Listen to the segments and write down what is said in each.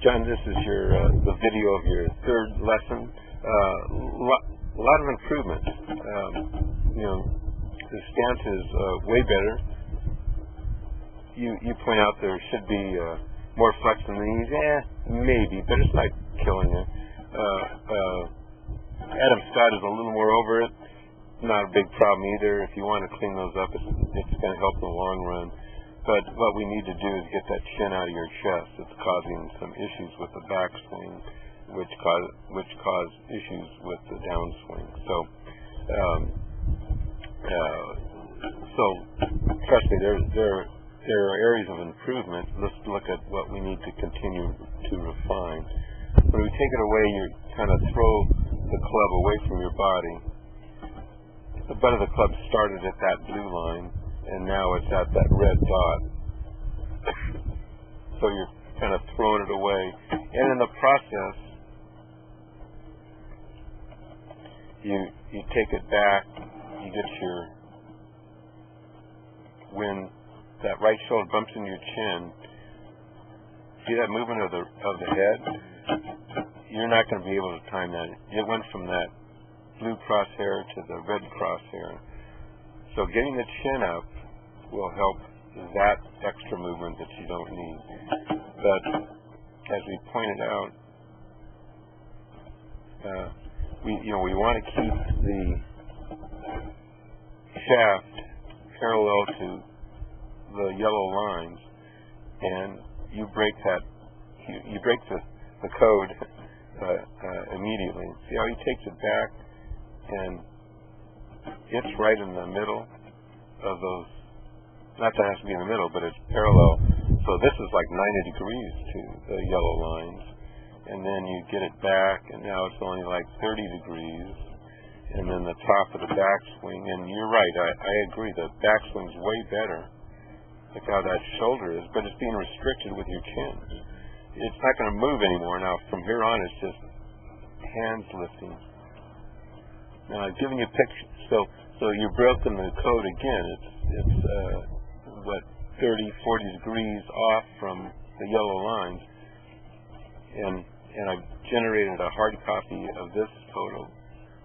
John, this is your the video of your third lesson. A lot of improvement. The stance is way better. You point out there should be more flex in the knees. Maybe, but it's not killing it. Adam Scott is a little more over it. Not a big problem either. If you want to clean those up, it's going to help in the long run. But what we need to do is get that chin out of your chest. It's causing some issues with the backswing, which cause issues with the downswing. So trust me, there are areas of improvement. Let's look at what we need to continue to refine. When we take it away, you kind of throw the club away from your body. The butt of the club started at that blue line, and now it's at that red dot. So you're kind of throwing it away. And in the process, you take it back, you get when that right shoulder bumps into your chin, see that movement of the head? You're not going to be able to time that. It went from that blue crosshair to the red crosshair. So getting the chin up will help that extra movement that you don't need. But as we pointed out, we want to keep the shaft parallel to the yellow lines, and you break the code immediately. See how he takes it back, and it's right in the middle of those. Not that it has to be in the middle, but it's parallel. So this is like 90 degrees to the yellow lines, and then you get it back, and now it's only like 30 degrees, and then the top of the backswing. And you're right, I agree. The backswing's way better. Look how that shoulder is, but it's being restricted with your chin. It's not going to move anymore. Now, from here on, it's just hands lifting. Now, I've given you a picture. So you've broken the code again. It's 30, 40 degrees off from the yellow lines. And I've generated a hard copy of this photo,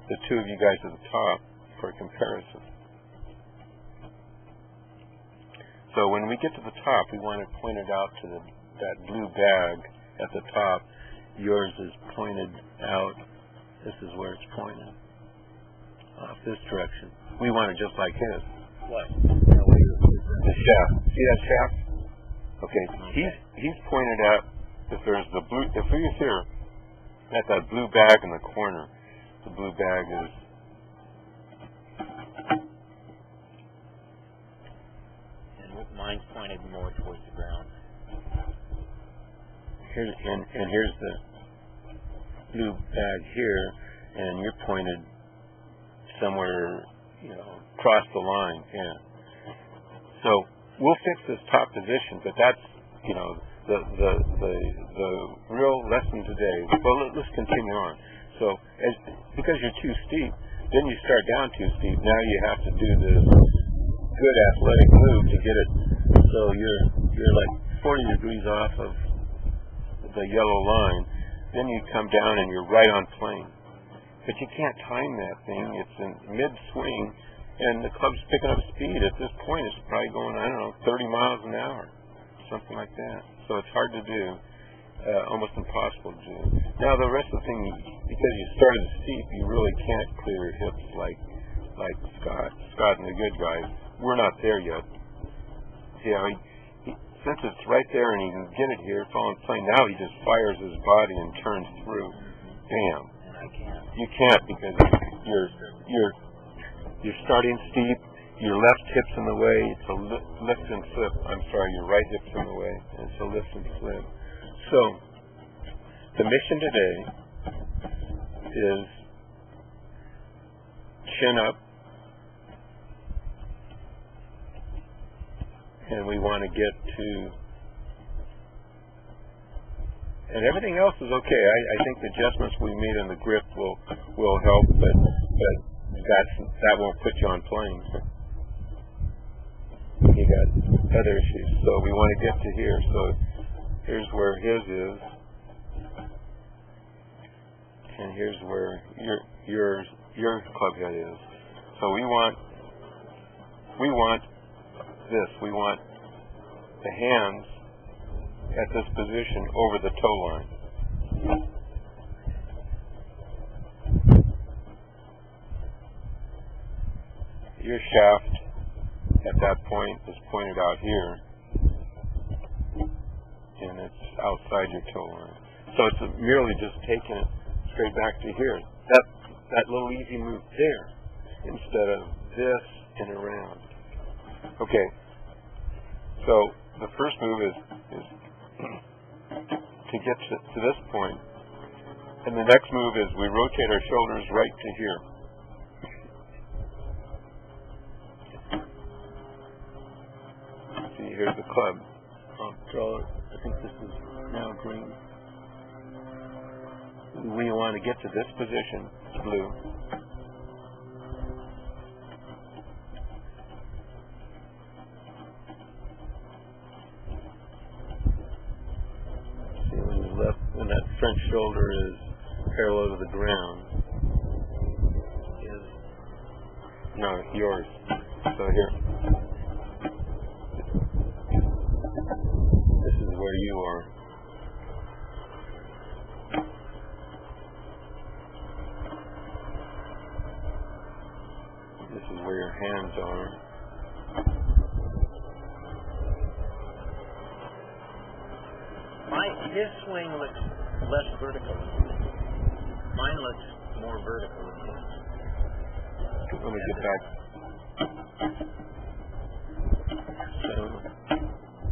the two of you guys at the top, for comparison. So when we get to the top, we want to point it out to that blue bag at the top. Yours is pointed out. This is where it's pointed, off this direction. We want it just like his. What? The shaft. See that shaft? Okay. He's pointed out if there's the blue. If he's here at that blue bag in the corner, the blue bag is. Mine's pointed more towards the ground. Here's the blue bag here, and you're pointed somewhere, across the line. Yeah. So we'll fix this top position, but that's, the real lesson today. Well, let's continue on. So because you're too steep, then you start down too steep. Now you have to do this good athletic move to get it. So you're like 40 degrees off of the yellow line. Then you come down and you're right on plane. But you can't time that thing. It's in mid-swing, and the club's picking up speed. At this point, it's probably going, 30 miles an hour, something like that. So it's hard to do, almost impossible to do. Now the rest of the thing, because you started steep, you really can't clear your hips like Scott and the good guys. We're not there yet. See how since it's right there and he can get it here, it's all in plane. Now he just fires his body and turns through. Bam. And I can't. You can't because you're starting steep. Your left hip's in the way. It's a lift and flip. I'm sorry, your right hip's in the way. And it's a lift and flip. So the mission today is chin up. And we want to get to, and everything else is okay. I think the adjustments we made in the grip will help, but that won't put you on plane. You got other issues, so we want to get to here. So here's where his is. and here's where your club head is. So we want this. We want the hands at this position over the toe line. Your shaft at that point is pointed out here, and it's outside your toe line. So it's merely just taking it straight back to here. That little easy move there, instead of this and around. Okay. So the first move is to get to this point, and the next move is we rotate our shoulders right to here. See, here's the club. I'll draw it. I think this is now green. We want to get to this position. It's blue. See, when that front shoulder is parallel to the ground. No, yours. So here. This is where you are. This is where your hands are. His swing looks less vertical. Mine looks more vertical. Let me get back. So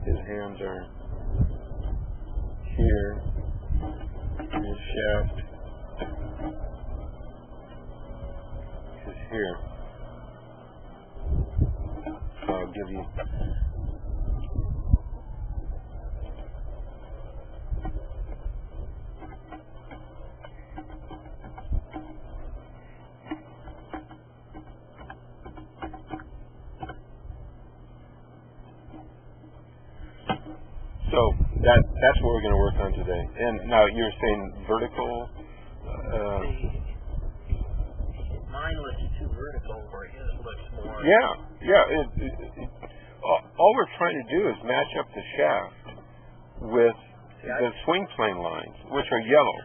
his hands are here. His shaft is here. So I'll give you. So that's what we're going to work on today. And now you're saying vertical. Mine looks too vertical, where his looks more. Yeah. All we're trying to do is match up the shaft with the swing plane lines, which are yellow.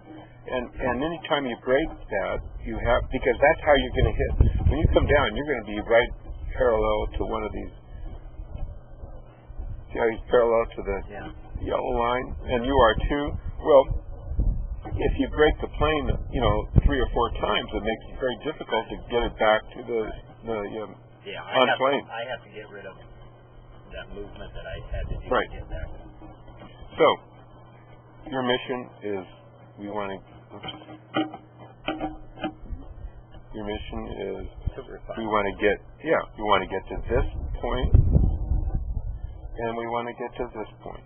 And anytime you break that, you have, because that's how you're going to hit. When you come down, you're going to be right parallel to one of these. See how he's parallel to the yellow line? And you are too. Well, if you break the plane, 3 or 4 times, it makes it very difficult to get it back to the on plane. I have to get rid of that movement that I had to do right. to get back. So, your mission is your mission is we want to get to this point, and we want to get to this point.